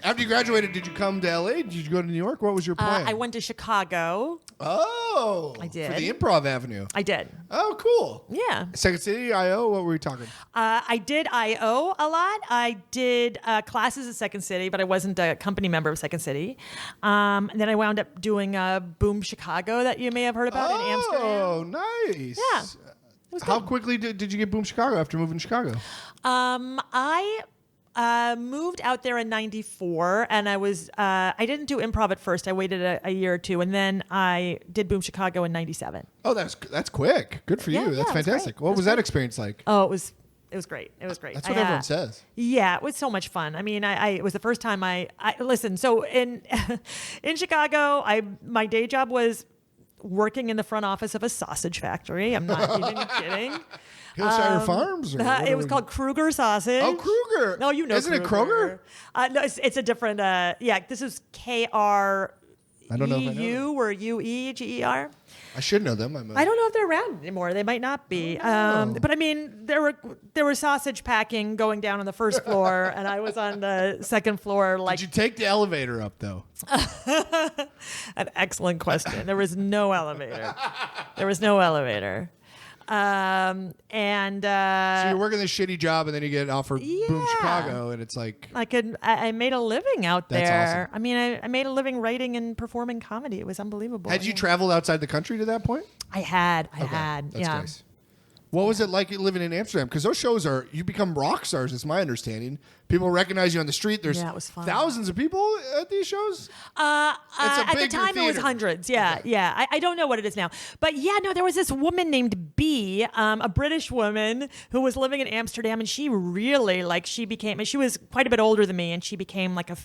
After you graduated, did you come to LA? Did you go to New York? What was your plan? I went to Chicago. Oh. I did. For the Improv Avenue. I did. Oh, cool. Yeah. Second City, I.O., what were we talking? I did I.O. a lot. I did classes at Second City, but I wasn't a company member of Second City. And then I wound up doing Boom Chicago that you may have heard about in Amsterdam. Oh, nice. Yeah. How quickly did you get Boom Chicago after moving to Chicago? I moved out there in '94, and I didn't do improv at first. I waited a year or two, and then I did Boom Chicago in '97. Oh, that's quick. Good for you. Yeah, That's fantastic. What was that experience like? Oh, it was great. It was great. That's what everyone says. Yeah, it was so much fun. I mean, it was the first time I listen. So in Chicago, my day job was working in the front office of a sausage factory. I'm not even kidding. Hillshire Farms? Or it was called Kruger Sausage. Oh, Kruger. No, you know Isn't it Kroger? No, it's a different, this is KREU I don't know if I know or UEGER. I should know them. I don't know if they're around anymore. They might not be. But I mean, there were sausage packing going down on the first floor, and I was on the second floor. Did you take the elevator up, though? An excellent question. There was no elevator. So you're working this shitty job, and then you get offered Boom Chicago, and it's like I made a living out there. That's awesome. I mean, I made a living writing and performing comedy. It was unbelievable. Had you traveled outside the country to that point? I had. That's yeah. nice. What was it like living in Amsterdam? Because those shows you become rock stars, is my understanding. People recognize you on the street. There's it was fun. thousands of people at these shows? At the time, it was hundreds. Yeah, Okay. yeah. I don't know what it is now. But yeah, no, there was this woman named B, a British woman who was living in Amsterdam, and she really, she was quite a bit older than me, and she became like a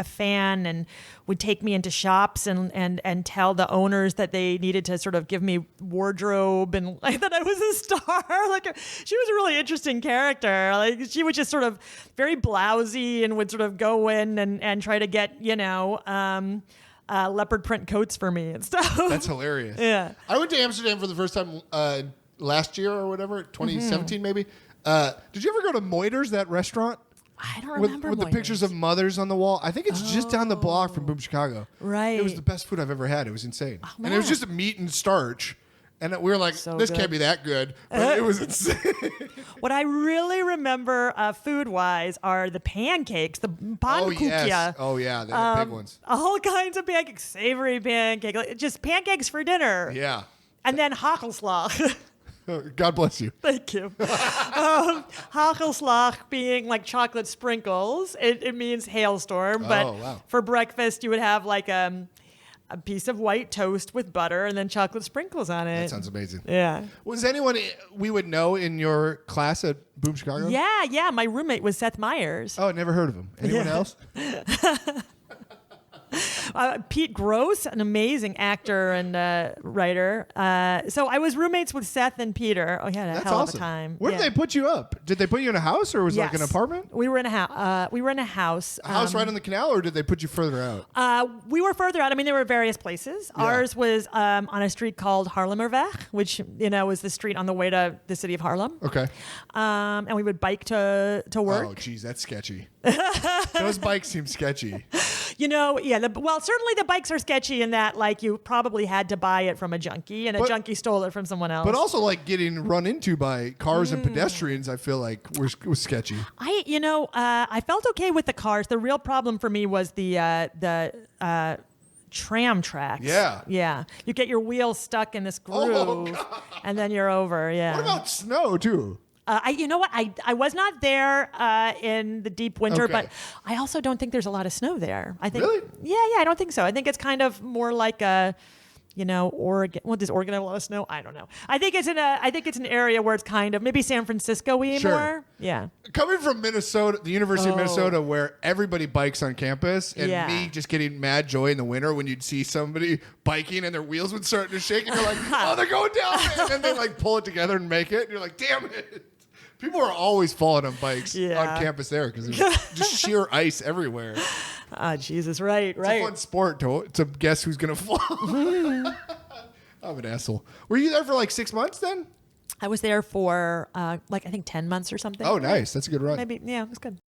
fan and would take me into shops and tell the owners that they needed to sort of give me wardrobe and like that I was a star. She was a really interesting character. Like she was just sort of very blousy and would sort of go in and try to get, leopard print coats for me and stuff. That's hilarious. Yeah. I went to Amsterdam for the first time last year or whatever, 2017 maybe. Did you ever go to Moiters, that restaurant? I don't remember with the pictures of mothers on the wall. I think it's just down the block from Boom Chicago. Right. It was the best food I've ever had. It was insane. Oh, and it was just a meat and starch. And we were like, this can't be that good. But it was insane. What I really remember food-wise are the pancakes, the pannenkoekje. Yes. Oh, yeah. They're the big ones. All kinds of pancakes, savory pancakes, just pancakes for dinner. Yeah. And then hagelslag. God bless you. Thank you. Hagelslag being like chocolate sprinkles. It means hailstorm. But for breakfast, you would have like a piece of white toast with butter and then chocolate sprinkles on it. That sounds amazing. Yeah. Was anyone we would know in your class at Boom Chicago? Yeah. My roommate was Seth Meyers. Oh, I never heard of him. Anyone else? Pete Gross, an amazing actor and writer. So I was roommates with Seth and Peter. Oh, yeah, That's hell awesome. of a time. Where did they put you up? Did they put you in a house, or was it like an apartment? We were in a house. A house right on the canal, or did they put you further out? We were further out. I mean, there were various places. Yeah. Ours was on a street called Haarlemmerweg, which was the street on the way to the city of Haarlem. Okay. And we would bike to work. Oh, geez, that's sketchy. Those bikes seem sketchy. Certainly the bikes are sketchy in that, like, you probably had to buy it from a junkie, and a junkie stole it from someone else. But also, like, getting run into by cars and pedestrians, I feel like was sketchy. I felt okay with the cars. The real problem for me was the tram tracks. Yeah. You get your wheels stuck in this groove, and then you're over. Yeah. What about snow too? You know what? I was not there in the deep winter, but I also don't think there's a lot of snow there. I think. Really? Yeah. I don't think so. I think it's kind of more like Oregon. Well, does Oregon have a lot of snow? I don't know. I think it's an area where it's kind of maybe San Francisco-y more. Yeah. Coming from Minnesota, the University of Minnesota, where everybody bikes on campus, and me just getting mad joy in the winter when you'd see somebody biking and their wheels would start to shake, and you're like, oh, they're going down, and then they like pull it together and make it, and you're like, damn it. People are always falling on bikes on campus there because there's just sheer ice everywhere. Jesus, right. It's a fun sport to guess who's going to fall. I'm an asshole. Were you there for like 6 months then? I was there for I think 10 months or something. Oh, nice. That's a good run. Maybe, yeah, it was good.